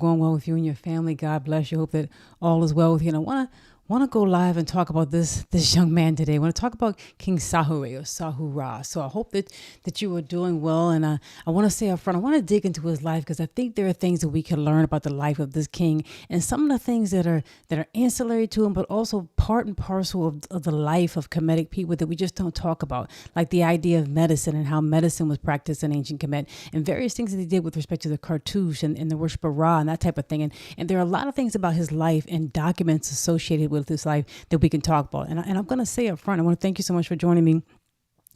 going well with you and your family. God bless you. Hope that all is well with you. And I want to go live and talk about this young man today. I want to talk about King Sahure or Sahura. So I hope that you are doing well. And I want to say up front, I want to dig into his life because I think there are things that we can learn about the life of this king and some of the things that are ancillary to him, but also part and parcel of the life of Kemetic people that we just don't talk about, like the idea of medicine and how medicine was practiced in ancient Kemet and various things that he did with respect to the cartouche and the worship of Ra and that type of thing. And there are a lot of things about his life and documents associated with his life that we can talk about. And I'm going to say up front, I want to thank you so much for joining me.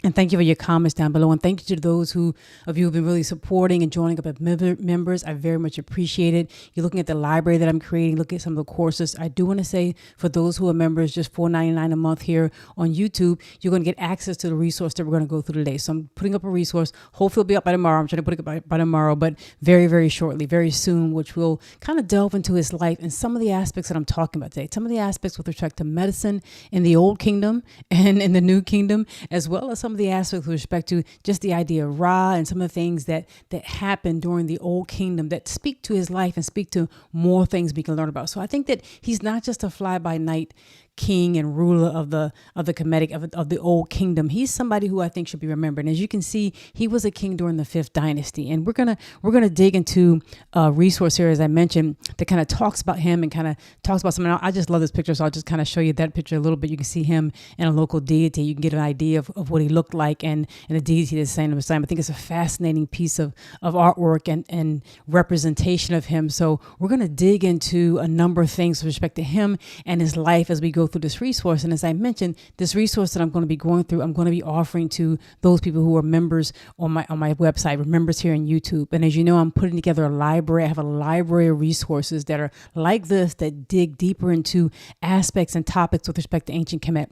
And thank you for your comments down below. And thank you to those of you who've been really supporting and joining up as members. I very much appreciate it. You're looking at the library that I'm creating, look at some of the courses. I do want to say for those who are members, just $4.99 a month here on YouTube, you're going to get access to the resource that we're going to go through today. So I'm putting up a resource. Hopefully it'll be up by tomorrow. I'm trying to put it up by tomorrow, but very, very shortly, very soon, which will kind of delve into his life and some of the aspects that I'm talking about today. Some of the aspects with respect to medicine in the Old Kingdom and in the New Kingdom, as well as some of the aspects with respect to just the idea of Ra and some of the things that happened during the Old Kingdom that speak to his life and speak to more things we can learn about. So I think that he's not just a fly-by-night king and ruler of the Kemetic of the Old Kingdom. He's somebody who I think should be remembered. And as you can see, he was a king during the 5th dynasty. And we're gonna dig into a resource here, as I mentioned, that kind of talks about him and kind of talks about something. I just love this picture, so I'll just kind of show you that picture a little bit. You can see him and a local deity. You can get an idea of what he looked like and the deity that's saying beside him. I think it's a fascinating piece of artwork and representation of him. So we're gonna dig into a number of things with respect to him and his life as we go through this resource. And as I mentioned, this resource that I'm going to be going through, I'm going to be offering to those people who are members on my website, members here on YouTube. And as you know, I'm putting together a library. I have a library of resources that are like this, that dig deeper into aspects and topics with respect to ancient Kemet.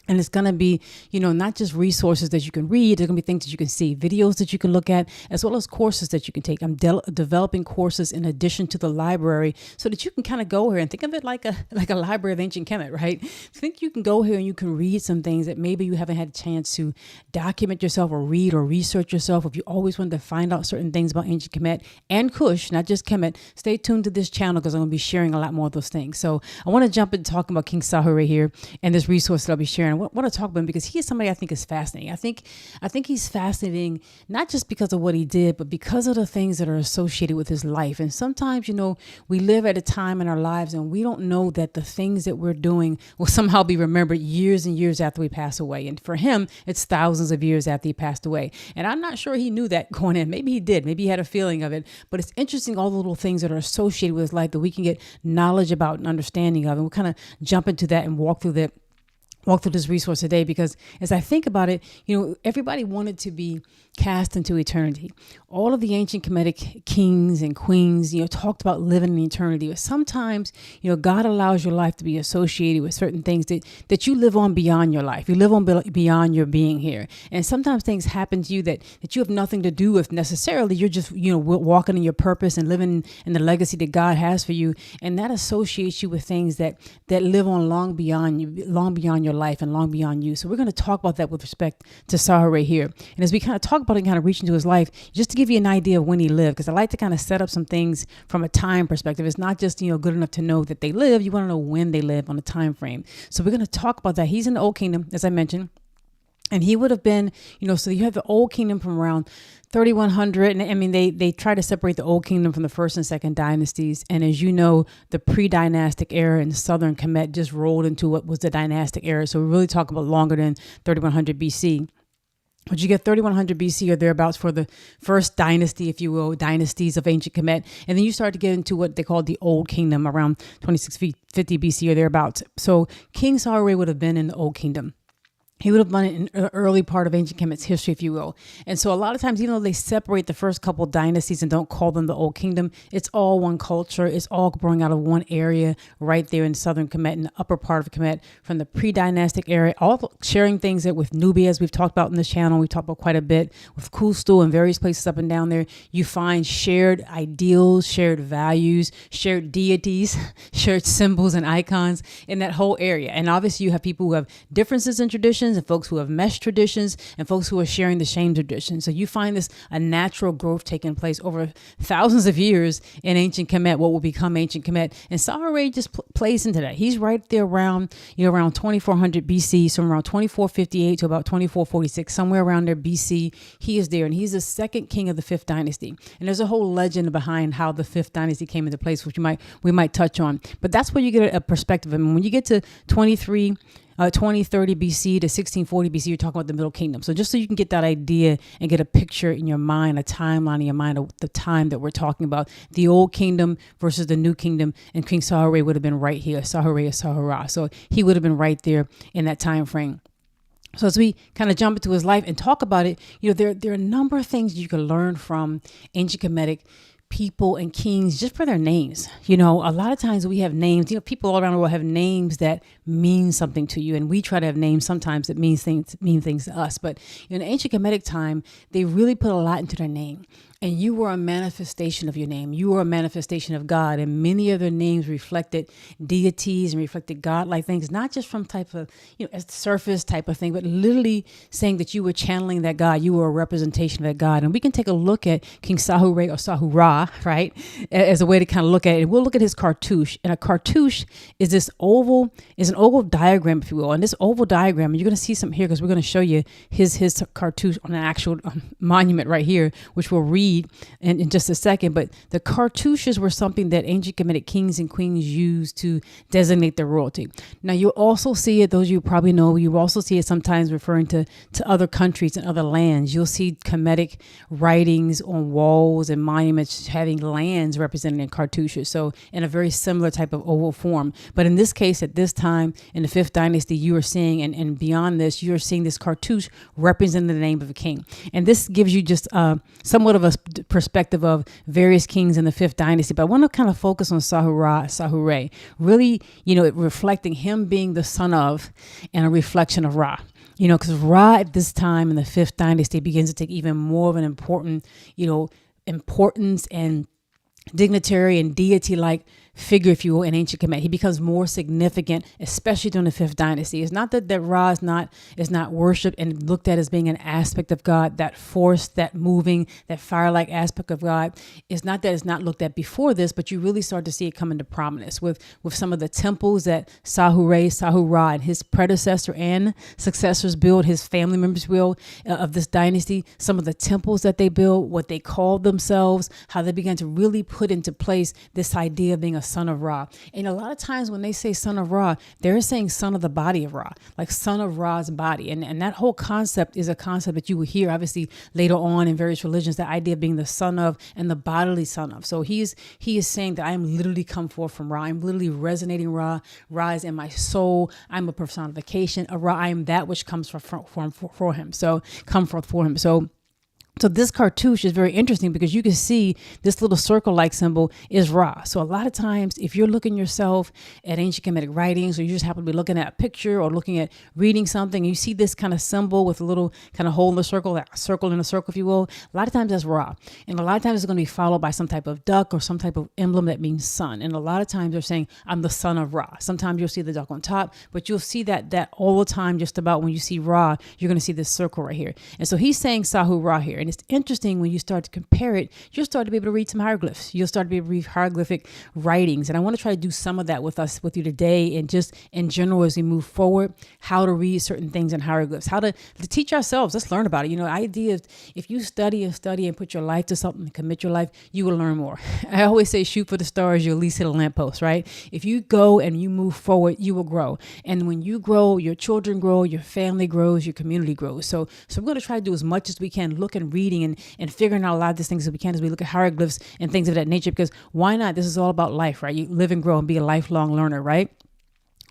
And it's going to be, not just resources that you can read. There's going to be things that you can see, videos that you can look at, as well as courses that you can take. I'm developing courses in addition to the library so that you can kind of go here and think of it like a library of ancient Kemet, right? I think you can go here and you can read some things that maybe you haven't had a chance to document yourself or read or research yourself. If you always wanted to find out certain things about ancient Kemet and Kush, not just Kemet, stay tuned to this channel because I'm going to be sharing a lot more of those things. So I want to jump into talking about King Sahure here and this resource that I'll be sharing. I want to talk about him because he is somebody I think is fascinating. I think he's fascinating, not just because of what he did, but because of the things that are associated with his life. And sometimes, we live at a time in our lives and we don't know that the things that we're doing will somehow be remembered years and years after we pass away. And for him, it's thousands of years after he passed away. And I'm not sure he knew that going in. Maybe he did. Maybe he had a feeling of it. But it's interesting, all the little things that are associated with his life that we can get knowledge about and understanding of. And we'll kind of jump into that and walk through this resource today, because as I think about it, everybody wanted to be cast into eternity. All of the ancient Kemetic kings and queens, talked about living in eternity. But sometimes, God allows your life to be associated with certain things that you live on beyond your life. You live on beyond your being here. And sometimes things happen to you that you have nothing to do with necessarily. You're just, walking in your purpose and living in the legacy that God has for you. And that associates you with things that live on long beyond you, long beyond your life and long beyond you. So we're going to talk about that with respect to Sahure here. And as we kind of talk about it, kind of reach into his life, just to give you an idea of when he lived, because I like to kind of set up some things from a time perspective. It's not just, good enough to know that they live. You want to know when they live on a time frame. So we're going to talk about that. He's in the Old Kingdom, as I mentioned. And he would have been, so you have the Old Kingdom from around 3100. And I mean, they try to separate the Old Kingdom from the 1st and 2nd dynasties. And as you know, the pre-dynastic era in southern Kemet just rolled into what was the dynastic era. So we really talk about longer than 3100 BC. But you get 3100 BC or thereabouts for the first dynasty, if you will, dynasties of ancient Kemet. And then you start to get into what they call the Old Kingdom around 2650 BC or thereabouts. So King Sahure would have been in the Old Kingdom. He would have been in an early part of ancient Kemet's history, if you will. And so a lot of times, even though they separate the first couple dynasties and don't call them the Old Kingdom, it's all one culture. It's all growing out of one area right there in southern Kemet, in the upper part of Kemet, from the pre-dynastic era, all sharing things that with Nubia, as we've talked about in this channel, we talked about quite a bit, with Kustul and various places up and down there. You find shared ideals, shared values, shared deities, shared symbols and icons in that whole area. And obviously you have people who have differences in tradition, traditions and folks who have meshed traditions and folks who are sharing the same tradition. So you find this a natural growth taking place over thousands of years in ancient Kemet, what will become ancient Kemet. And Sahure just plays into that. He's right there around 2400 BC, so around 2458 to about 2446, somewhere around there BC. He is there, and he's the second king of the fifth dynasty. And there's a whole legend behind how the fifth dynasty came into place, which we might touch on. But that's where you get a perspective. I mean, when you get to 2030 BC to 1640 BC, you're talking about the Middle Kingdom. So just so you can get that idea and get a picture in your mind, a timeline in your mind of the time that we're talking about, the Old Kingdom versus the New Kingdom, and King Sahure would have been right here, Sahure or Sahura. So he would have been right there in that time frame. So as we kind of jump into his life and talk about it, there are a number of things you can learn from ancient Kemetic people and kings just for their names. A lot of times we have names, people all around the world have names that mean something to you. And we try to have names sometimes that mean things to us. But in ancient Kemetic time, they really put a lot into their name. And you were a manifestation of your name. You were a manifestation of God. And many of their names reflected deities and reflected God-like things, not just from type of, surface type of thing, but literally saying that you were channeling that God. You were a representation of that God. And we can take a look at King Sahure or Sahura, right, as a way to kind of look at it. And we'll look at his cartouche. And a cartouche is an oval diagram, if you will. And this oval diagram, you're going to see something here because we're going to show you his cartouche on an actual monument right here, which we'll read in just a second. But the cartouches were something that ancient Kemetic kings and queens used to designate their royalty. Now, you'll also see it, those you probably know, you also see it sometimes referring to other countries and other lands. You'll see Kemetic writings on walls and monuments having lands represented in cartouches. So in a very similar type of oval form. But in this case, at this time in the fifth dynasty, you are seeing, and beyond this, you are seeing this cartouche representing the name of a king. And this gives you just somewhat of a perspective of various kings in the fifth dynasty. But I want to kind of focus on Sahure, really, reflecting him being the son of and a reflection of Ra. Because Ra at this time in the fifth dynasty begins to take even more of an importance and dignitary and deity-like figure, if you will, in ancient Kemet. He becomes more significant, especially during the fifth dynasty. It's not that Ra is not worshipped and looked at as being an aspect of God, that force, that moving, that fire-like aspect of God. It's not that it's not looked at before this, but you really start to see it come into prominence with some of the temples that Sahura, and his predecessor and successors built, his family members built of this dynasty, some of the temples that they built, what they called themselves, how they began to really put into place this idea of being a son of Ra. And a lot of times when they say son of Ra, they're saying son of the body of Ra, like son of Ra's body. And that whole concept is a concept that you will hear obviously later on in various religions, the idea of being the son of and the bodily son of. So he is saying that I am literally come forth from Ra. I'm literally resonating Ra. Ra is in my soul. I'm a personification of Ra. I am that which comes for him. So come forth for him. So this cartouche is very interesting because you can see this little circle-like symbol is Ra. So a lot of times, if you're looking yourself at ancient Kemetic writings, or you just happen to be looking at a picture or looking at reading something, and you see this kind of symbol with a little kind of hole in the circle, that circle in a circle, if you will, a lot of times that's Ra. And a lot of times it's going to be followed by some type of duck or some type of emblem that means sun. And a lot of times they're saying, I'm the son of Ra. Sometimes you'll see the duck on top, but you'll see that all the time, just about when you see Ra, you're going to see this circle right here. And so he's saying Sahura here. And it's interesting when you start to compare it, you'll start to be able to read some hieroglyphs. You'll start to be able to read hieroglyphic writings. And I want to try to do some of that with you today, and just in general as we move forward, how to read certain things in hieroglyphs, how to teach ourselves. Let's learn about it. Idea of if you study and put your life to something and commit your life, you will learn more. I always say shoot for the stars, you'll at least hit a lamppost, right? If you go and you move forward, you will grow. And when you grow, your children grow, your family grows, your community grows. So we're going to try to do as much as we can, look and reading and figuring out a lot of these things as we can as we look at hieroglyphs and things of that nature, because why not? This is all about life, right? You live and grow and be a lifelong learner, right?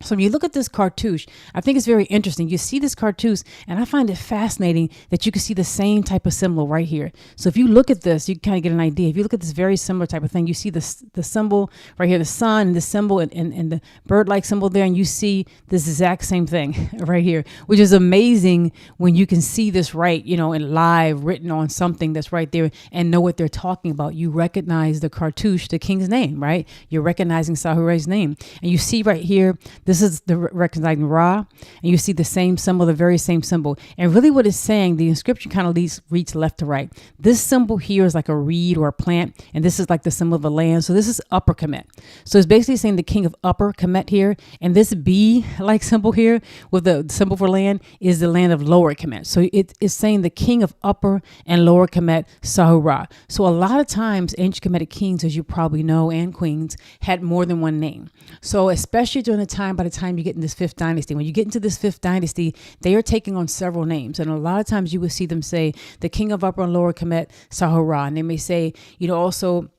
So when you look at this cartouche, I think it's very interesting. You see this cartouche, and I find it fascinating that you can see the same type of symbol right here. So if you look at this, you kind of get an idea. If you look at this very similar type of thing, you see the symbol right here, the sun, and the symbol and the bird-like symbol there, and you see this exact same thing right here, which is amazing when you can see this right, in live, written on something that's right there, and know what they're talking about. You recognize the cartouche, the king's name, right? You're recognizing Sahure's name. And you see right here, This is the recognizing Ra, and you see the same symbol, the very same symbol. And really what it's saying, the inscription kind of reads left to right. This symbol here is like a reed or a plant, and this is like the symbol of a land. So this is Upper Kemet. So it's basically saying the king of Upper Kemet here, and this B-like symbol here with the symbol for land is the land of Lower Kemet. So it is saying the king of Upper and Lower Kemet, Sahure. So a lot of times ancient Kemetic kings, as you probably know, and queens had more than one name. So especially during the time, by the time you get in this fifth dynasty, when you get into this fifth dynasty, they are taking on several names. And a lot of times you will see them say the king of Upper and Lower Kemet, Sahure. And they may say, also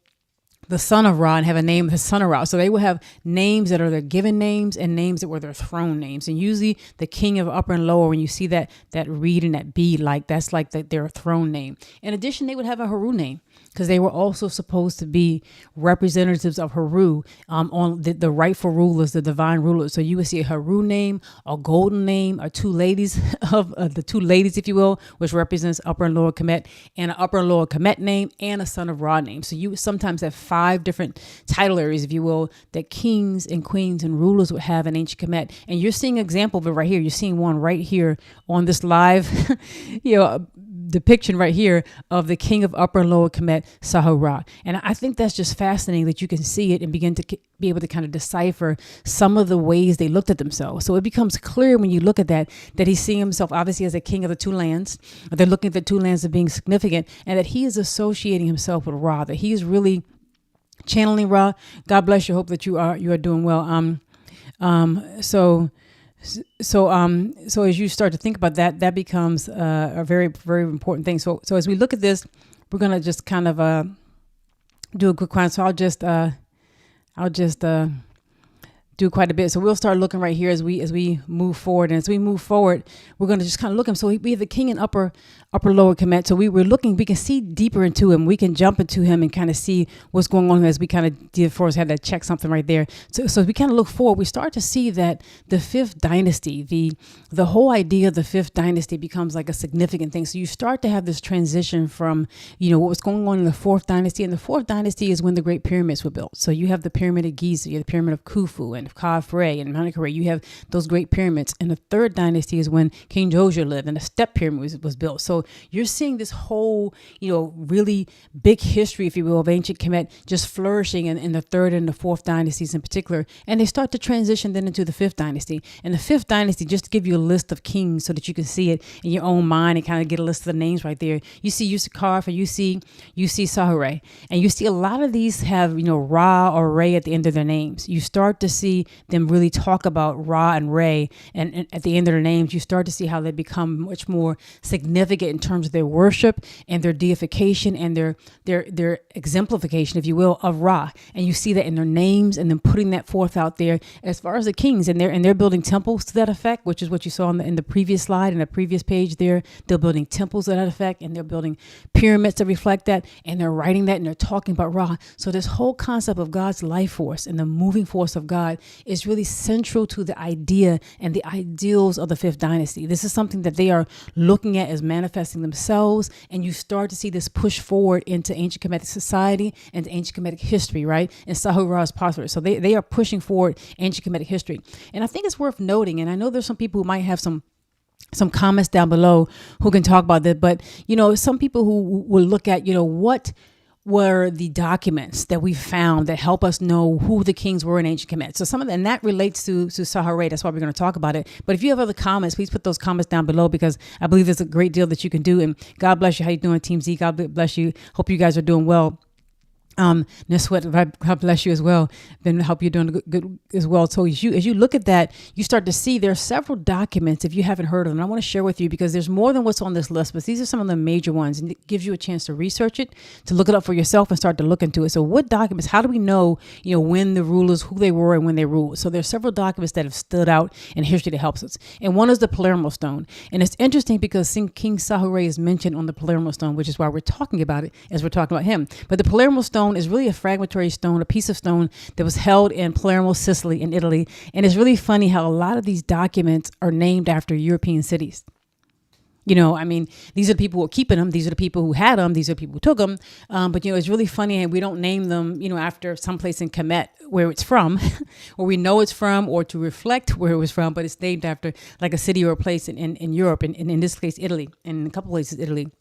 the son of Ra, and have a name, the son of Ra. So they will have names that are their given names and names that were their throne names. And usually the king of Upper and Lower, when you see that reed and that bead, that's like their throne name. In addition, they would have a Haru name, because they were also supposed to be representatives of Haru, on the rightful rulers, the divine rulers. So you would see a Haru name, a golden name, or two ladies of the two ladies, if you will, which represents Upper and Lower Kemet, and an Upper and Lower Kemet name, and a son of Ra name. So you would sometimes have 5 different title areas, if you will, that kings and queens and rulers would have in ancient Kemet. And you're seeing an example of it right here. You're seeing one right here on this live, depiction right here of the king of Upper and Lower Kemet, Sahure. And I think that's just fascinating that you can see it and begin to be able to kind of decipher some of the ways they looked at themselves. So it becomes clear when you look at that he's seeing himself obviously as a king of the two lands. They're looking at the two lands as being significant, and that he is associating himself with Ra, that he is really channeling Ra. God bless you. Hope that you are doing well. So as you start to think about that becomes a very, very important thing. So as we look at this, we're going to just kind of do a quick one. So I'll just do quite a bit. So we'll start looking right here as we move forward. And as we move forward, we're going to just kind of look him. So we have the king in Upper Lower Kemet. So we're looking, we can see deeper into him. We can jump into him and kind of see what's going on as we kind of did for us, had to check something right there. So as we kind of look forward, we start to see that the fifth dynasty, the whole idea of the fifth dynasty becomes like a significant thing. So you start to have this transition from, what was going on in the fourth dynasty. And the fourth dynasty is when the Great Pyramids were built. So you have the Pyramid of Giza, you have the Pyramid of Khufu, and of Khafre and Menkaure. You have those great pyramids. And the third dynasty is when King Josia lived and the step pyramid was built. So you're seeing this whole, really big history, if you will, of ancient Kemet just flourishing in the third and the fourth dynasties in particular. And they start to transition then into the fifth dynasty. And the fifth dynasty, just to give you a list of kings so that you can see it in your own mind and kind of get a list of the names right there. You see Yusakar, and you see Sahure. And you see a lot of these have, Ra or Re at the end of their names. You start to see them really talk about Ra and Re, and at the end of their names, you start to see how they become much more significant in terms of their worship and their deification and their exemplification, if you will, of Ra. And you see that in their names, and then putting that forth out there as far as the kings, and they're building temples to that effect, which is what you saw in the previous slide, in the previous page there. They're building temples to that effect, and they're building pyramids to reflect that, and they're writing that, and they're talking about Ra. So this whole concept of God's life force and the moving force of God is really central to the idea and the ideals of the fifth dynasty. This is something that they are looking at as manifesting themselves, and you start to see this push forward into ancient Kemetic society and ancient Kemetic history, right? And Sahure's postulate. So they are pushing forward ancient Kemetic history. And I think it's worth noting, and I know there's some people who might have some comments down below who can talk about that, but some people who will look at, what were the documents that we found that help us know who the kings were in ancient Kemet. So some of that, and that relates to Sahure. That's why we're going to talk about it. But if you have other comments, please put those comments down below, because I believe there's a great deal that you can do. And God bless you. How you doing, Team Z? God bless you. Hope you guys are doing well. Neswet, God bless you as well. Then help you doing good as well. So as you look at that, you start to see there are several documents, if you haven't heard of them, I want to share with you, because there's more than what's on this list, but these are some of the major ones, and it gives you a chance to research it, to look it up for yourself and start to look into it. So what documents, how do we know, when the rulers, who they were and when they ruled? So there's several documents that have stood out in history that helps us. And one is the Palermo stone. And it's interesting because King Sahure is mentioned on the Palermo stone, which is why we're talking about it as we're talking about him. But the Palermo stone is really a fragmentary stone, a piece of stone that was held in Palermo, Sicily, in Italy. And it's really funny how a lot of these documents are named after European cities. I mean, these are the people who are keeping them. These are the people who had them. These are the people who took them. But, it's really funny. And we don't name them, after someplace in Kemet where it's from, or we know it's from, or to reflect where it was from. But it's named after like a city or a place in Europe, and in this case, Italy, and in a couple places, Italy.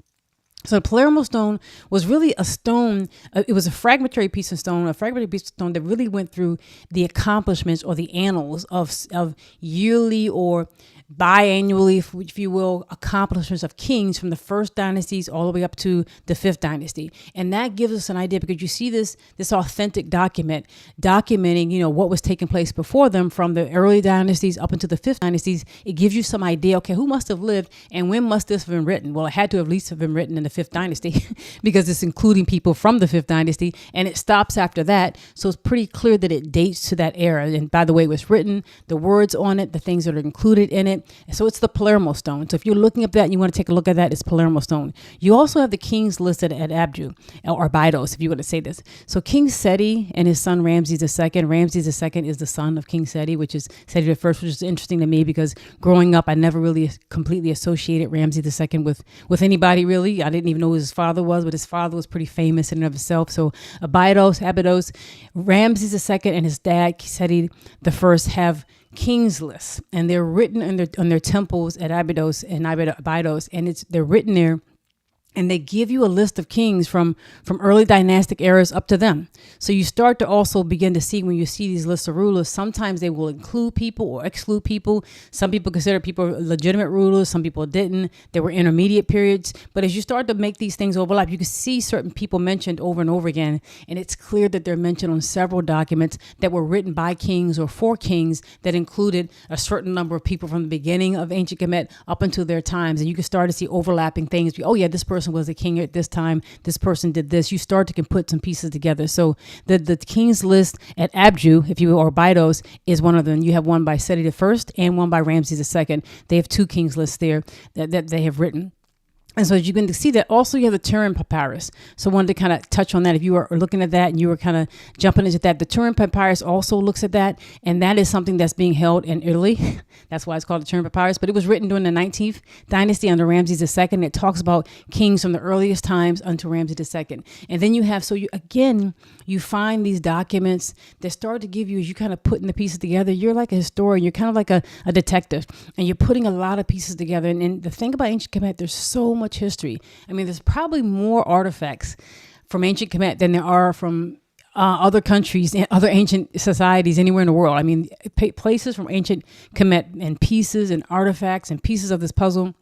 So the Palermo stone was really a stone. It was a fragmentary piece of stone that really went through the accomplishments or the annals of yearly or biannually, if you will, accomplishments of kings from the first dynasties all the way up to the fifth dynasty. And that gives us an idea, because you see this authentic documenting, what was taking place before them from the early dynasties up into the fifth dynasties. It gives you some idea, okay, who must have lived and when must this have been written? Well, it had to at least have been written in the fifth dynasty because it's including people from the fifth dynasty, and it stops after that. So it's pretty clear that it dates to that era. And by the way, it was written, the words on it, the things that are included in it. So it's the Palermo stone. So if you're looking at that and you want to take a look at that, it's Palermo stone. You also have the kings listed at Abju, or Abydos, if you want to say this. So King Seti and his son Ramses II. Ramses II is the son of King Seti, which is Seti I, which is interesting to me because growing up, I never really completely associated Ramses II with anybody, really. I didn't even know who his father was, but his father was pretty famous in and of himself. So Abydos, Ramses II and his dad, Seti I, have kings lists, and they're written on their temples at Abydos, and they're written there. And they give you a list of kings from early dynastic eras up to them. So you start to also begin to see, when you see these lists of rulers, sometimes they will include people or exclude people. Some people consider people legitimate rulers. Some people didn't. There were intermediate periods. But as you start to make these things overlap, you can see certain people mentioned over and over again. And it's clear that they're mentioned on several documents that were written by kings or for kings that included a certain number of people from the beginning of ancient Kemet up until their times. And you can start to see overlapping things. Oh, yeah, this person was a king at this time. This person did this. You start to can put some pieces together. So the king's list at Abju, if you will, or Abydos, is one of them. You have one by Seti I and one by Ramses II. They have two king's lists there that they have written. And so as you can see that also you have the Turin Papyrus. So I wanted to kind of touch on that. If you are looking at that and you were kind of jumping into that, the Turin Papyrus also looks at that. And that is something that's being held in Italy. That's why it's called the Turin Papyrus. But it was written during the 19th dynasty under Ramses II. It talks about kings from the earliest times until Ramses II. And then you have, you find these documents that start to give you, as you kind of putting the pieces together, you're like a historian. You're kind of like a detective. And you're putting a lot of pieces together. And the thing about ancient Kemet, there's so much history. I mean, there's probably more artifacts from ancient Kemet than there are from other countries and other ancient societies anywhere in the world. I mean, places from ancient Kemet and pieces and artifacts and pieces of this puzzle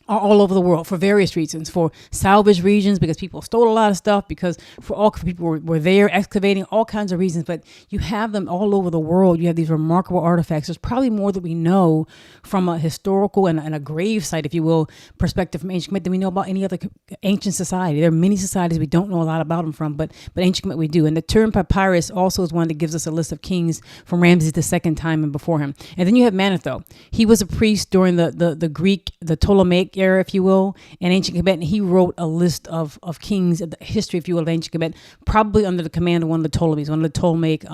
are all over the world for various reasons, for salvage regions, because people stole a lot of stuff, because for all people were there excavating, all kinds of reasons. But you have them all over the world. You have these remarkable artifacts. There's probably more that we know from a historical and a grave site, if you will, perspective from ancient Kemet than we know about any other ancient society. There are many societies we don't know a lot about them from, but ancient Kemet we do. And the Turin Papyrus also is one that gives us a list of kings from Ramses II time and before him. And then you have Manetho. He was a priest during the Greek, the Ptolemaic era, if you will, in ancient Kemet, and he wrote a list of kings, the history, if you will, of ancient Kemet, probably under the command of one of the Ptolemies, one of the Ptolemaic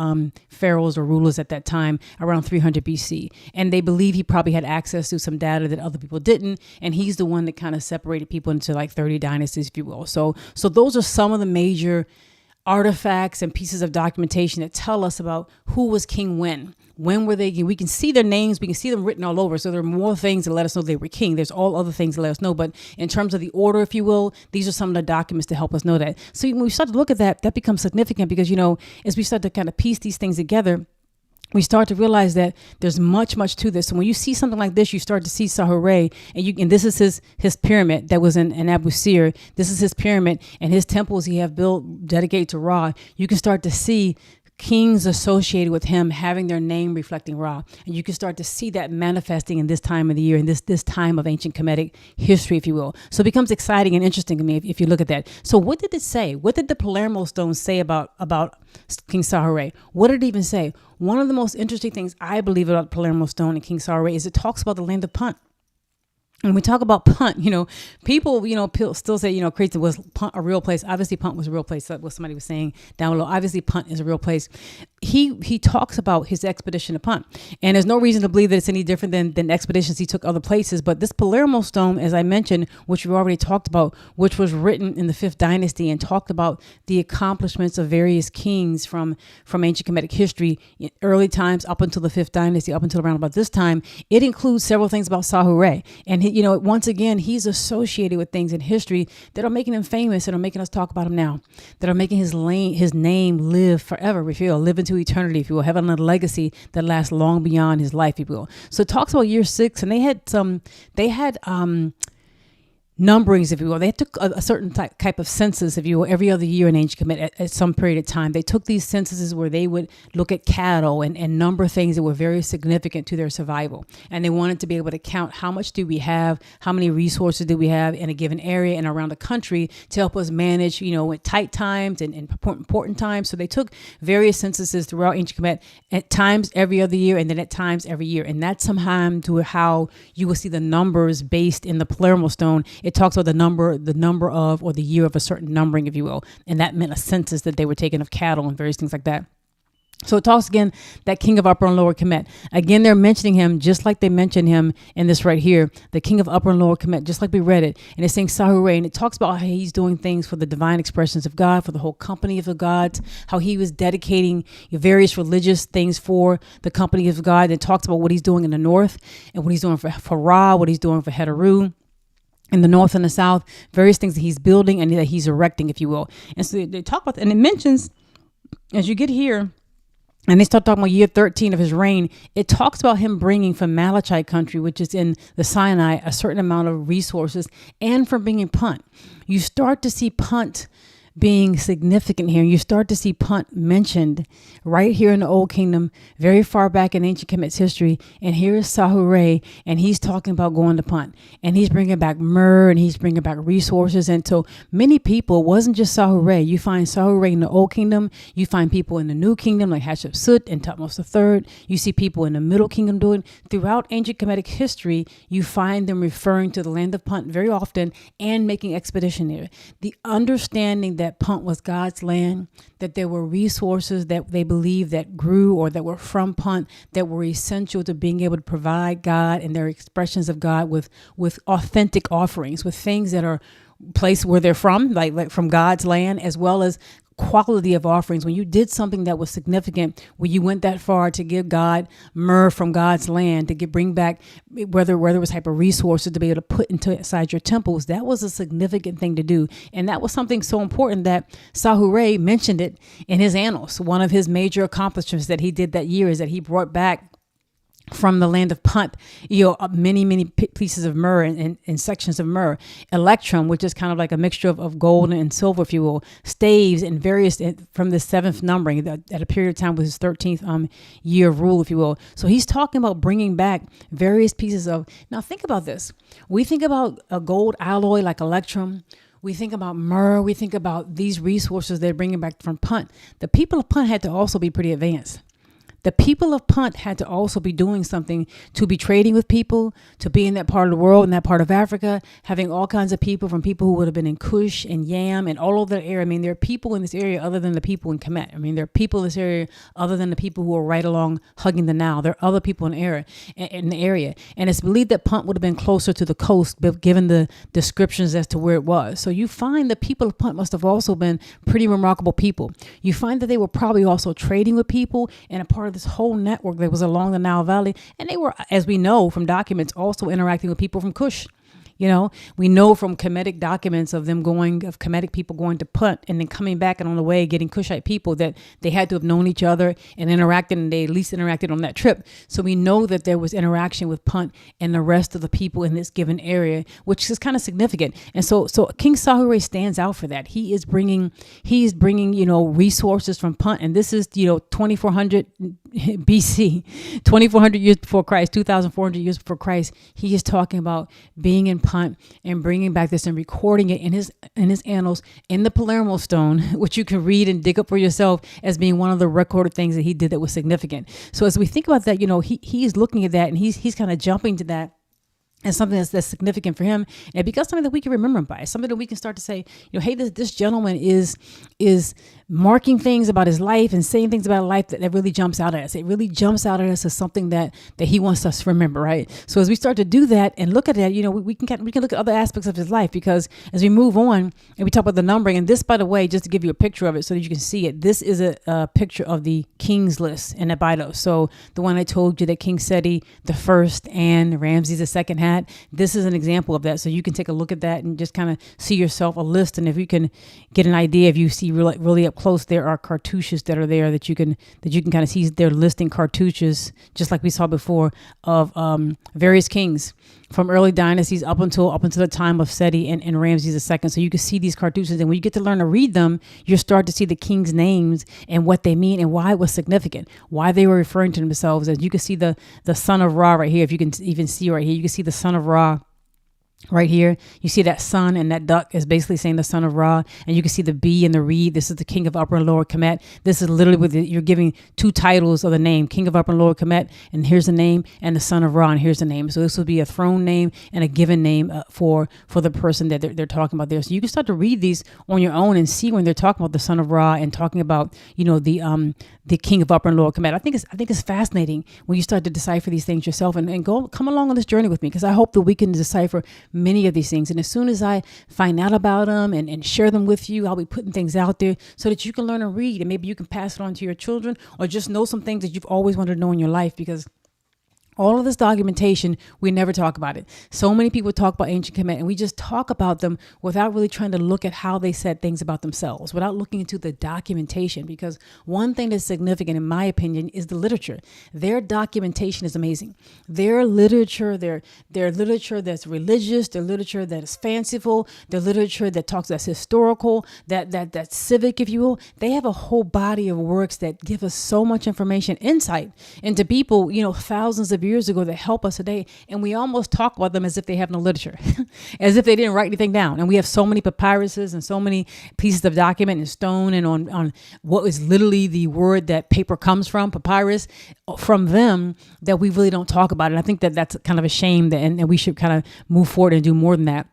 pharaohs or rulers at that time, around 300 BC. And they believe he probably had access to some data that other people didn't, and he's the one that kind of separated people into like 30 dynasties, if you will. So those are some of the major artifacts and pieces of documentation that tell us about who was king when were they. We can see their names, we can see them written all over. So there are more things that let us know they were king. There's all other things that let us know. But in terms of the order, if you will, these are some of the documents to help us know that. So when we start to look at that becomes significant because, as we start to kind of piece these things together, we start to realize that there's much to this. So when you see something like this, you start to see Sahure, and this is his pyramid that was in Abu Sir. This is his pyramid and his temples he have built dedicated to Ra. You can start to see kings associated with him having their name reflecting Ra. And you can start to see that manifesting in this time of the year, in this time of ancient Kemetic history, if you will. So it becomes exciting and interesting to me if you look at that. So what did it say? What did the Palermo stone say about King Sahure? What did it even say? One of the most interesting things I believe about Palermo stone and King Sahure is it talks about the land of Punt. When we talk about Punt, people, still say, Crete was Punt a real place. Obviously, Punt was a real place. That's what somebody was saying down below. Obviously, Punt is a real place. he talks about his expedition to Punt, and there's no reason to believe that it's any different than expeditions he took other places. But this Palermo stone, as I mentioned, which we already talked about, which was written in the 5th dynasty and talked about the accomplishments of various kings from ancient Kemetic history, in early times up until the 5th dynasty, up until around about this time. It includes several things about Sahure, and once again, he's associated with things in history that are making him famous, that are making us talk about him now, that are making his name live forever, if you will, live into eternity, if you will, have a legacy that lasts long beyond his life, if you will. So it talks about year 6, and they had numberings, if you will. They took a certain type of census, if you will, every other year in ancient Kemet at some period of time. They took these censuses where they would look at cattle and number things that were very significant to their survival. And they wanted to be able to count how much do we have, how many resources do we have in a given area and around the country to help us manage, at tight times and important times. So they took various censuses throughout ancient Kemet, at times every other year and then at times every year. And that's somehow to how you will see the numbers based in the Palermo stone. It talks about the number of, or the year of a certain numbering, if you will. And that meant a census that they were taking of cattle and various things like that. So it talks again, that king of Upper and Lower Kemet. Again, they're mentioning him just like they mentioned him in this right here, the king of Upper and Lower Kemet, just like we read it. And it's saying Sahure, and it talks about how he's doing things for the divine expressions of God, for the whole company of the gods, how he was dedicating various religious things for the company of God. It talks about what he's doing in the north and what he's doing for Ra, what he's doing for Heteru. In the north and the south, various things that he's building and that he's erecting, if you will. And so they talk about, and it mentions, as you get here, and they start talking about year 13 of his reign, it talks about him bringing from Malachite country, which is in the Sinai, a certain amount of resources, and from bringing Punt. You start to see Punt being significant here. You start to see Punt mentioned right here in the Old Kingdom, very far back in ancient Kemet's history. And here is Sahure, and he's talking about going to Punt, and he's bringing back myrrh, and he's bringing back resources. And so many people, it wasn't just Sahure. You find Sahure in the Old Kingdom. You find people in the New Kingdom like Hatshepsut and Thutmose III. You see people in the Middle Kingdom doing. Throughout ancient Kemetic history, you find them referring to the land of Punt very often and making expedition there. The understanding that Punt was God's land, that there were resources that they believed that grew or that were from Punt that were essential to being able to provide God and their expressions of God with authentic offerings, with things that are placed where they're from, like from God's land, as well as quality of offerings. When you did something that was significant, when you went that far to give God myrrh from God's land, to bring back whether it was type of resources to be able to put inside your temples, that was a significant thing to do. And that was something so important that Sahure mentioned it in his annals. One of his major accomplishments that he did that year is that he brought back from the land of Punt, many pieces of myrrh and sections of myrrh, electrum, which is kind of like a mixture of gold and silver, if you will, staves and various from the 7th numbering at a period of time with his 13th year of rule, if you will. So he's talking about bringing back various pieces of. Now think about this. We think about a gold alloy like electrum. We think about myrrh. We think about these resources they're bringing back from Punt. The people of Punt had to also be pretty advanced. The people of Punt had to also be doing something, to be trading with people, to be in that part of the world, in that part of Africa, having all kinds of people from people who would have been in Kush and Yam and all over that area. I mean, there are people in this area other than the people in Kemet. I mean, there are people in this area other than the people who are right along hugging the Nile. There are other people in the area. And it's believed that Punt would have been closer to the coast, but given the descriptions as to where it was. So you find the people of Punt must have also been pretty remarkable people. You find that they were probably also trading with people and a part of this whole network that was along the Nile Valley. And they were, as we know from documents, also interacting with people from Kush. We know from Kemetic documents of Kemetic people going to Punt and then coming back and on the way getting Kushite people, that they had to have known each other and interacted, and they at least interacted on that trip. So we know that there was interaction with Punt and the rest of the people in this given area, which is kind of significant. And so King Sahure stands out for that. He's bringing resources from Punt, and this is 2400 BC, 2400 years before Christ, 2400 years before Christ. He is talking about being in Punt and bringing back this and recording it in his annals in the Palermo stone, which you can read and dig up for yourself as being one of the recorded things that he did that was significant. So as we think about that, he's looking at that and he's kind of jumping to that as something that's significant for him, and because something that we can remember him by, something that we can start to say, hey, this gentleman is marking things about his life and saying things about life that really jumps out at us. It really jumps out at us as something that he wants us to remember, right? So as we start to do that and look at that, we can look at other aspects of his life, because as we move on and we talk about the numbering, and this, by the way, just to give you a picture of it so that you can see it, this is a picture of the king's list in the Bible. So the one I told you that King Seti the first and Ramses the second had, this is an example of that. So you can take a look at that and just kind of see yourself a list. And if you can get an idea, if you see really up close, there are cartouches that are there that you can kind of see. They're listing cartouches, just like we saw before, of various kings from early dynasties up until the time of Seti and Ramses II. So you can see these cartouches, and when you get to learn to read them, you start to see the kings' names and what they mean and why it was significant, why they were referring to themselves. As you can see the son of Ra right here. If you can even see right here, you can see the son of Ra. Right here, you see that sun, and that duck is basically saying the son of Ra. And you can see the bee and the reed. This is the king of Upper and Lower Kemet. This is literally what you're giving two titles of the name, king of Upper and Lower Kemet, and here's the name, and the son of Ra, and here's the name. So this would be a throne name and a given name for the person that they're talking about there. So you can start to read these on your own and see when they're talking about the son of Ra and talking about the king of Upper and Lower Kemet. I think it's fascinating when you start to decipher these things yourself and come along on this journey with me, because I hope that we can decipher many of these things. And as soon as I find out about them and share them with you, I'll be putting things out there so that you can learn and read, and maybe you can pass it on to your children, or just know some things that you've always wanted to know in your life, because all of this documentation, we never talk about it. So many people talk about ancient Kemet, and we just talk about them without really trying to look at how they said things about themselves, without looking into the documentation. Because one thing that's significant, in my opinion, is the literature. Their documentation is amazing. Their literature, their literature that's religious, their literature that is fanciful, their literature that talks that's historical, that's civic, if you will. They have a whole body of works that give us so much information, insight into people, thousands of years ago that help us today. And we almost talk about them as if they have no literature, as if they didn't write anything down. And we have so many papyruses and so many pieces of document in stone and on what is literally the word that paper comes from, papyrus, from them, that we really don't talk about it. And I think that that's kind of a shame, and we should kind of move forward and do more than that.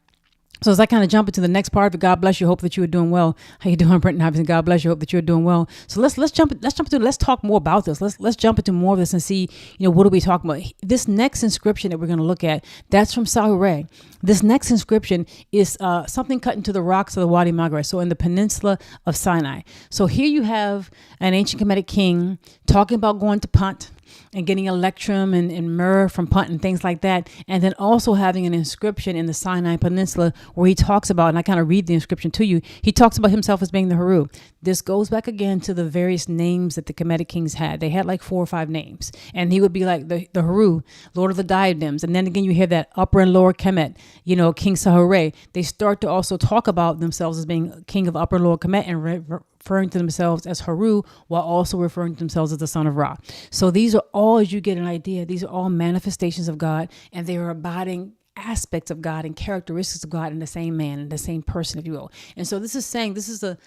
So as I kind of jump into the next part of it, God bless you. Hope that you are doing well. How you doing, Brenton Hopkins? God bless you. Hope that you're doing well. So let's jump into. Let's talk more about this. Let's jump into more of this and see, what are we talking about? This next inscription that we're going to look at, that's from Sahure. This next inscription is something cut into the rocks of the Wadi Margaret, so in the peninsula of Sinai. So here you have an ancient Kemetic king talking about going to Punt and getting electrum and myrrh from Punt and things like that. And then also having an inscription in the Sinai Peninsula where he talks about, and I kind of read the inscription to you, he talks about himself as being the Haru. This goes back again to the various names that the Kemetic kings had. They had like 4 or 5 names. And he would be like the Haru, Lord of the Diadems. And then again, you hear that Upper and Lower Kemet, King Sahure. They start to also talk about themselves as being king of Upper and Lower Kemet and referring to themselves as Haru, while also referring to themselves as the son of Ra. So these are all, as you get an idea, these are all manifestations of God, and they are abiding aspects of God and characteristics of God in the same man, in the same person, if you will. And so this is a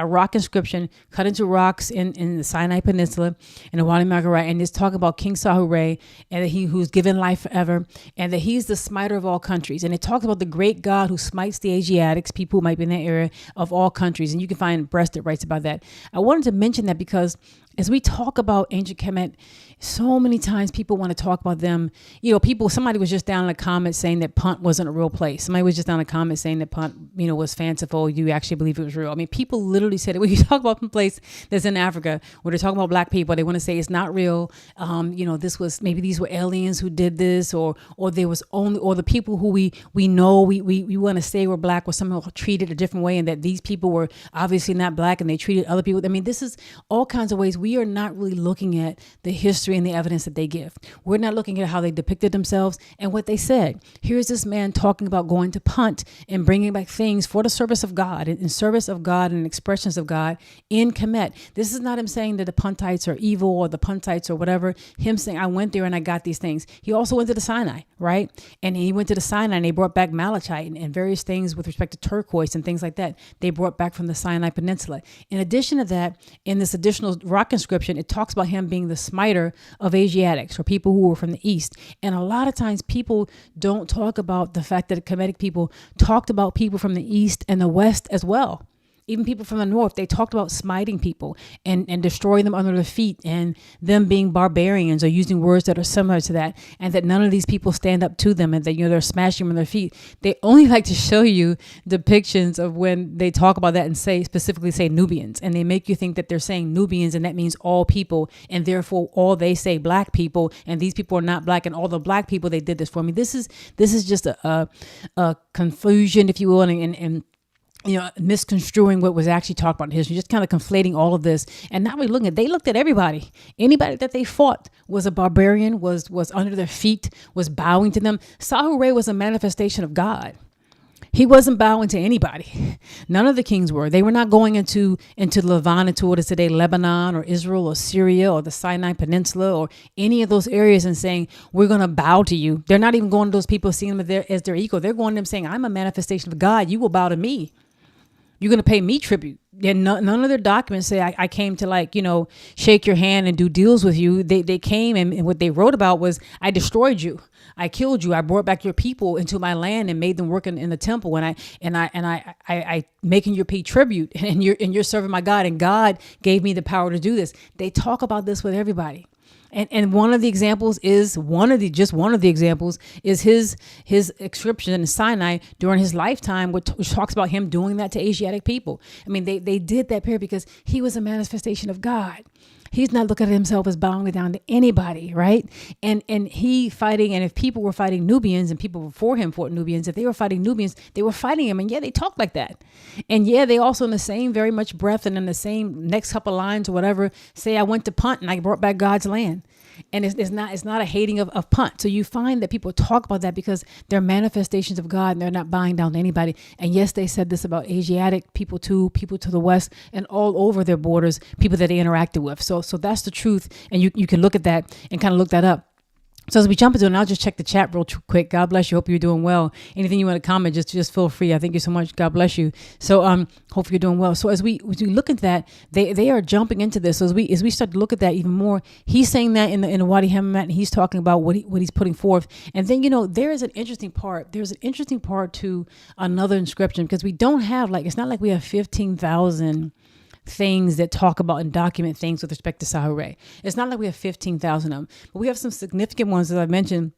rock inscription cut into rocks in the Sinai Peninsula in the Wadi Margaret, and it's talking about King Sahure, and that he who's given life forever, and that he's the smiter of all countries. And it talks about the great God who smites the Asiatics, people who might be in that area, of all countries. And you can find Breast that writes about that. I wanted to mention that because as we talk about ancient Kemet, so many times people want to talk about them. Somebody was just down in the comments saying that Punt wasn't a real place. Somebody was just down in the comments saying that Punt, was fanciful. You actually believe it was real. I mean, people literally said it. When you talk about some place that's in Africa where they're talking about black people, they want to say it's not real. These were aliens who did this, or there was only, or the people who we know we want to say were black were somehow treated a different way, and that these people were obviously not black and they treated other people. I mean, this is all kinds of ways we are not really looking at the history and the evidence that they give. We're not looking at how they depicted themselves and what they said. Here's this man talking about going to Punt and bringing back things for the service of God, in service of God and expressions of God in Kemet. This is not him saying that the Puntites are evil or the Puntites or whatever. Him saying, I went there and I got these things. He also went to the Sinai, right? And he went to the Sinai and they brought back malachite and various things with respect to turquoise and things like that. They brought back from the Sinai Peninsula. In addition to that, in this additional rock inscription, it talks about him being the smiter of Asiatics, or people who were from the East. And a lot of times people don't talk about the fact that the Kemetic people talked about people from the East and the West as well. even people from the north, they talked about smiting people and destroying them under their feet, and them being barbarians or using words that are similar to that, and that none of these people stand up to them, and that, they're smashing them on their feet. They only like to show you depictions of when they talk about that and specifically say Nubians, and they make you think that they're saying Nubians, and that means all people, and therefore all they say black people, and these people are not black, and all the black people, they did this for me. This is just a confusion, if you will, and misconstruing what was actually talked about in history, just kind of conflating all of this, and not really they looked at everybody. Anybody that they fought was a barbarian, was under their feet, was bowing to them. Sahure was a manifestation of God. He wasn't bowing to anybody. None of the kings were. They were not going into Levant, into what is today Lebanon or Israel or Syria or the Sinai Peninsula or any of those areas and saying, we're going to bow to you. They're not even going to those people, seeing them as their equal. They're going to them saying, I'm a manifestation of God. You will bow to me. You're going to pay me tribute. And none of their documents say I came to shake your hand and do deals with you. They came, and what they wrote about was, I destroyed you. I killed you. I brought back your people into my land and made them work in the temple. And I making you pay tribute, and you're serving my God. And God gave me the power to do this. They talk about this with everybody. And one of the examples is his inscription in Sinai during his lifetime, which talks about him doing that to Asiatic people. I mean, they did that period because he was a manifestation of God. He's not looking at himself as bowing down to anybody, right? And he fighting, and if people were fighting Nubians, and people before him fought Nubians, if they were fighting Nubians, they were fighting him. And yeah, they talked like that. And yeah, they also in the same very much breath and in the same next couple lines or whatever, say, I went to Punt and I brought back God's land. And it's not a hating of Punt. So you find that people talk about that because they're manifestations of God, and they're not bowing down to anybody. And yes, they said this about Asiatic people too, people to the west, and all over their borders, people that they interacted with. So that's the truth. And you can look at that and kind of look that up. So as we jump into it, and I'll just check the chat real quick. God bless you. Hope you're doing well. Anything you want to comment, just feel free. I thank you so much. God bless you. So hope you're doing well. So as we look at that, they are jumping into this. So as we start to look at that even more, he's saying that in the Wadi Hammamet, and he's talking about what he's putting forth. And then there is an interesting part. There's an interesting part to another inscription, because we don't have it's not like we have 15,000 things that talk about and document things with respect to Sahure. It's not like we have 15,000 of them, but we have some significant ones, as I mentioned,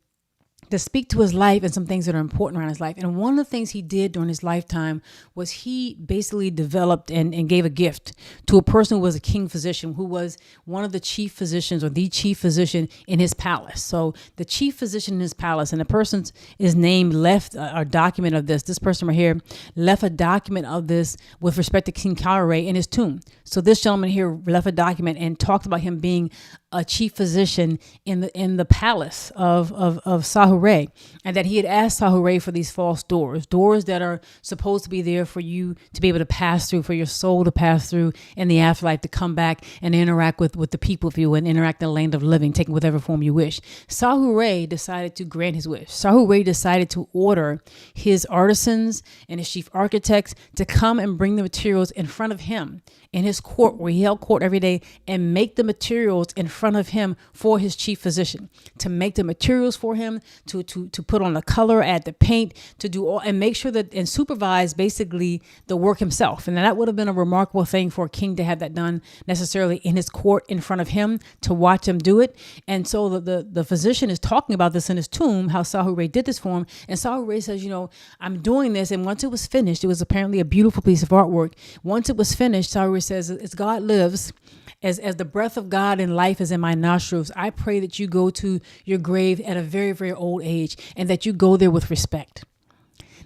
to speak to his life and some things that are important around his life. And one of the things he did during his lifetime was he basically developed and gave a gift to a person who was a king physician, who was one of the chief physicians, or the chief physician in his palace. So the chief physician in his palace, and the person's is named, left a document of this. This person right here left a document of this with respect to King Sahure in his tomb. So this gentleman here left a document and talked about him being a chief physician in the palace of Sahure, and that he had asked Sahure for these false doors that are supposed to be there for you to be able to pass through, for your soul to pass through in the afterlife, to come back and interact with the people of you and interact in the land of living, taking whatever form you wish. Sahure decided to grant his wish. Sahure decided to order his artisans and his chief architects to come and bring the materials in front of him in his court, where he held court every day, and make the materials in front of him for his chief physician, to make the materials for him, to put on the color, add the paint, to do all, and make sure that, and supervise basically the work himself. And that would have been a remarkable thing for a king to have that done necessarily in his court in front of him, to watch him do it. And so the physician is talking about this in his tomb, how Sahure did this for him. And Sahure says, I'm doing this. And once it was finished, it was apparently a beautiful piece of artwork. Once it was finished, Sahure says, as God lives, as the breath of God and life is in my nostrils, I pray that you go to your grave at a very, very old age, and that you go there with respect.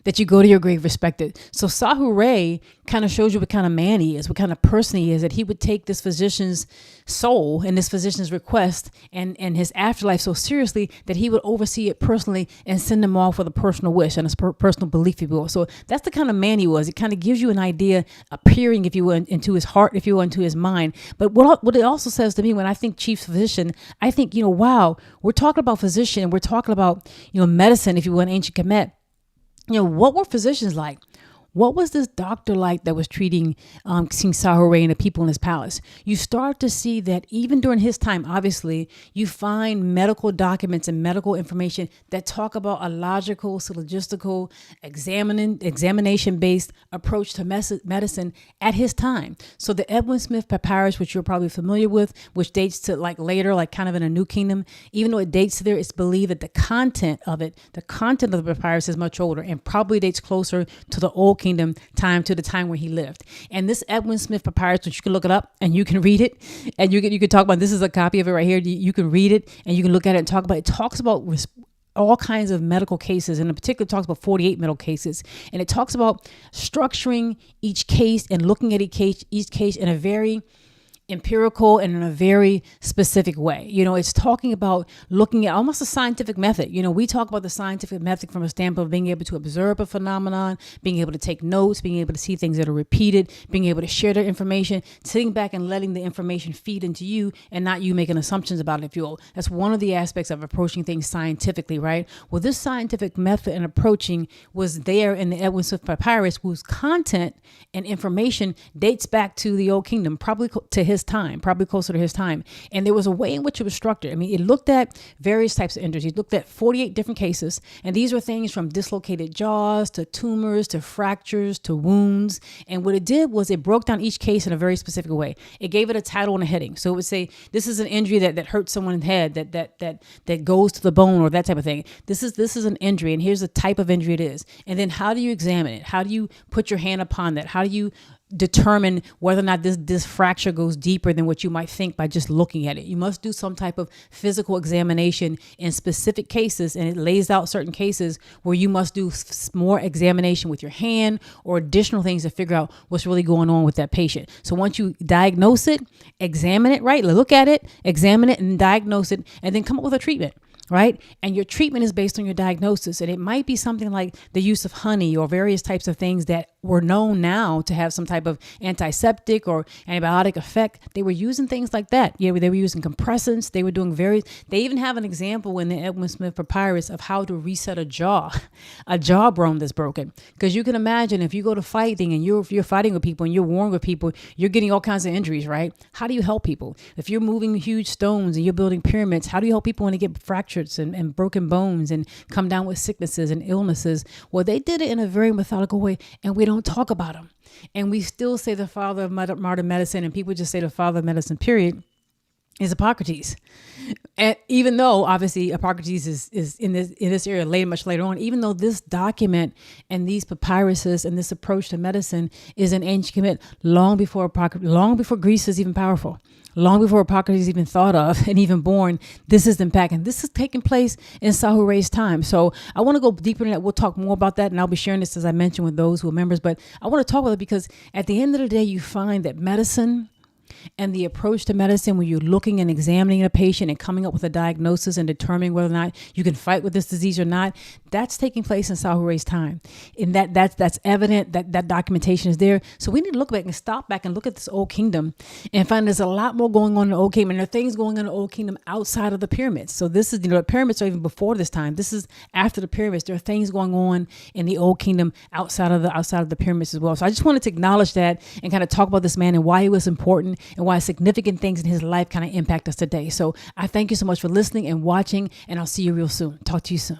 That you go to your grave respected. So Sahure kind of shows you what kind of man he is, what kind of person he is, that he would take this physician's soul and this physician's request and his afterlife so seriously that he would oversee it personally and send them off with a personal wish and a personal belief, if you will. So that's the kind of man he was. It kind of gives you an idea, a peering, if you will, into his heart, if you will, into his mind. But what it also says to me, when I think chief physician, I think, wow, we're talking about physician, and we're talking about, medicine, if you will, in ancient Kemet. What were physicians like? What was this doctor like that was treating King Sahure and the people in his palace? You start to see that even during his time, obviously, you find medical documents and medical information that talk about a logical, syllogistical, examination-based approach to medicine at his time. So the Edwin Smith Papyrus, which you're probably familiar with, which dates to like later, like kind of in a New Kingdom, even though it dates to there, it's believed that the content of the papyrus is much older and probably dates closer to the Old Kingdom time, to the time where he lived. And this Edwin Smith Papyrus, which you can look it up and you can read it, and you can talk about, this is a copy of it right here. You can read it and you can look at it and talk about it. It talks about all kinds of medical cases, and in particular talks about 48 medical cases. And it talks about structuring each case and looking at each case in a very empirical and in a very specific way. It's talking about looking at almost a scientific method. We talk about the scientific method from a standpoint of being able to observe a phenomenon, being able to take notes, being able to see things that are repeated, being able to share that information, sitting back and letting the information feed into you and not you making assumptions about it, if you will. That's one of the aspects of approaching things scientifically, right? Well, this scientific method and approaching was there in the Edwin Smith Papyrus, whose content and information dates back to the Old Kingdom, probably to his time, probably closer to his time. And there was a way in which it was structured. I mean, it looked at various types of injuries. It looked at 48 different cases. And these were things from dislocated jaws to tumors to fractures to wounds. And what it did was it broke down each case in a very specific way. It gave it a title and a heading. So it would say, this is an injury that hurts someone in the head, that goes to the bone, or that type of thing. This is an injury, and here's the type of injury it is. And then how do you examine it? How do you put your hand upon that? How do you determine whether or not this fracture goes deeper than what you might think by just looking at it? You must do some type of physical examination in specific cases, and it lays out certain cases where you must do more examination with your hand or additional things to figure out what's really going on with that patient. So once you diagnose it, examine it, right? Look at it, examine it, and diagnose it, and then come up with a treatment. Right? And your treatment is based on your diagnosis. And it might be something like the use of honey or various types of things that were known now to have some type of antiseptic or antibiotic effect. They were using things like that. They were using compressants. They were doing they even have an example in the Edwin Smith Papyrus of how to reset a jawbone that's broken. Because you can imagine if you go to fighting and you're fighting with people and you're warring with people, you're getting all kinds of injuries, right? How do you help people? If you're moving huge stones and you're building pyramids, how do you help people when they get fractured and broken bones and come down with sicknesses and illnesses? Well, they did it in a very methodical way, and we don't talk about them. And we still say the father of modern medicine, and people just say the father of medicine, period, is Hippocrates. And even though obviously Hippocrates is in this area much later on, even though this document and these papyruses and this approach to medicine is an ancient Kemet long before Greece is even powerful. Long before Hippocrates is even thought of and even born, this is impact. And this is taking place in Sahure's time. So I want to go deeper in that. We'll talk more about that. And I'll be sharing this, as I mentioned, with those who are members. But I want to talk about it because at the end of the day, you find that medicine and the approach to medicine, when you're looking and examining a patient and coming up with a diagnosis and determining whether or not you can fight with this disease or not, that's taking place in Sahure's time. And that's evident, that documentation is there. So we need to look back and stop back and look at this Old Kingdom and find there's a lot more going on in the Old Kingdom. And there are things going on in the Old Kingdom outside of the pyramids. So this is, the pyramids are even before this time. This is after the pyramids. There are things going on in the Old Kingdom outside of the pyramids as well. So I just wanted to acknowledge that and kind of talk about this man and why he was important and why significant things in his life kind of impact us today. So I thank you so much for listening and watching, and I'll see you real soon. Talk to you soon.